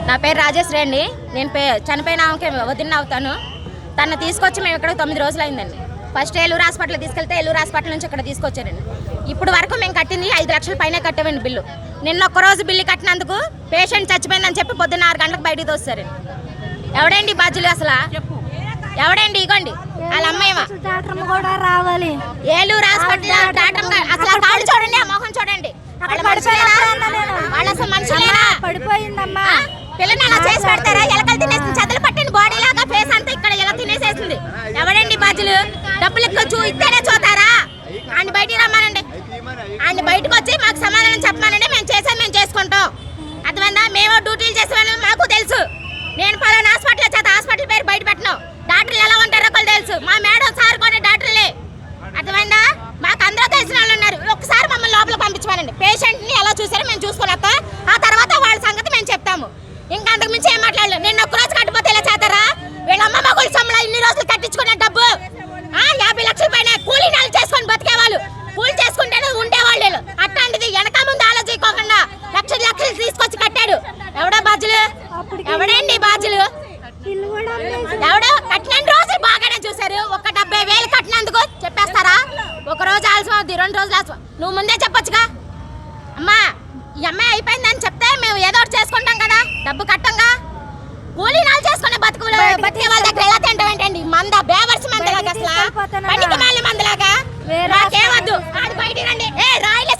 నా పేరు రాజేశ్వరి అండి. నేను చనిపోయిన ఆమెకి వదిన అవుతాను. తను తీసుకొచ్చి మేము ఇక్కడ 9 రోజులు అయిందండి. ఫస్ట్ ఏలూరు హాస్పిటల్ తీసుకెళ్తే ఏలూరు హాస్పిటల్ నుంచి ఇక్కడ తీసుకొచ్చారండి. ఇప్పుడు వరకు మేము కట్టింది 5 లక్షల పైన కట్టామండి బిల్లు. నిన్న ఒక్కరోజు బిల్లు కట్టినందుకు పేషెంట్ చచ్చిపోయిందని చెప్పి పొద్దున్న 6 గంటలకు బయటికి తోస్తారండి. ఎవడండి బాధ్యులు అసలు? ఎవడండి? ఇగోండి వాళ్ళ అమ్మాయిమా రావాలి. ఏలూరు హాస్పిటల్ డాక్టర్ అసలు కాళ్ళు చూడండి, ఆ మొహం చూడండి. వాళ్ళు అసలు మనుషులేనా? పడిపోయిందమ్మా. పిల్లని అలా చేసి పెడతారా? ఎలకలు తినేసింది, చెదలు పట్టిన బాడీ లాగా ఫేస్ అంతా ఇక్కడ ఎలా తినేసేసింది. ఎవడండి బాధ్యులు? డబ్బులు ఇస్తేనే చూతారా? ఆయన బయటికి రమ్మానండి. ఆయన బయటకు వచ్చి మాకు సమాధానం చెప్పమానండి. మేము చేసాం, మేము చేసుకుంటాం. అర్థమైందా? మేము డ్యూటీలు చేసేవాళ్ళం, మాకు తెలుసు. నేను పలానా హాస్పిటల్ చేత హాస్పిటల్ పేరు బయట పెట్టను. డాక్టర్లు ఎలా ఉంటారో ఒకళ్ళు తెలుసు. మా మేడం సార్ కూడా డాక్టర్లే. అర్థమైందా? మాకు అందరూ తెలిసిన వాళ్ళు ఉన్నారు. ఒకసారి మమ్మల్ని లోపలికి పంపించమనండి. పేషెంట్ని ఎలా చూసారో మేము చూసుకున్నాక ఆ తర్వాత వాళ్ళ సంగతి మేము చెప్తాము. ఇంకా అంతకు మించి ఏం మాట్లాడలేదు. నేను ఒక్కరోజు కట్టిపోతే ఇలా చేస్తారా? వీళ్ళ అమ్మ మగుళ్ళ సొమ్ములో ఇన్ని రోజులు కట్టించుకున్న డబ్బు 50 లక్షల పైన కూలీ నాలు చేసుకొని బతికేవాళ్ళు, కూలి చేసుకుంటేనే ఉండేవాళ్ళు. అట్లాంటిది వెనక ముందు ఆలోచించుకోకుండా లక్షలు తీసుకొచ్చి కట్టాడు. ఎవడో బాధ్యులు? ఎవడండి బాధ్యులు? ఎవడో కట్టిన రోజులు బాగానే చూసారు. ఒక 70,000 కట్టినందుకు చెప్పేస్తారా? ఒక రోజు ఆలస్యం అవుద్ది, 2 రోజులు ఆలస్యం. నువ్వు ముందే చెప్పొచ్చుగా. అమ్మా ఈ అమ్మాయి అయిపోయిందని చెప్తే మేము ఏదో ఒకటి చేసుకుంటాం కదా, డబ్బు కట్టంగా. కూలీ నాలు చేసుకునే బతికే వాళ్ళ దగ్గర ఎలా తింటాం ఏంటండి? మంద బేవర్స్ మందలాగా, అసలు పనికి మాలి మందలాగా. నాకేమద్దు, ఆడు బయటికి రండి. రాయిలే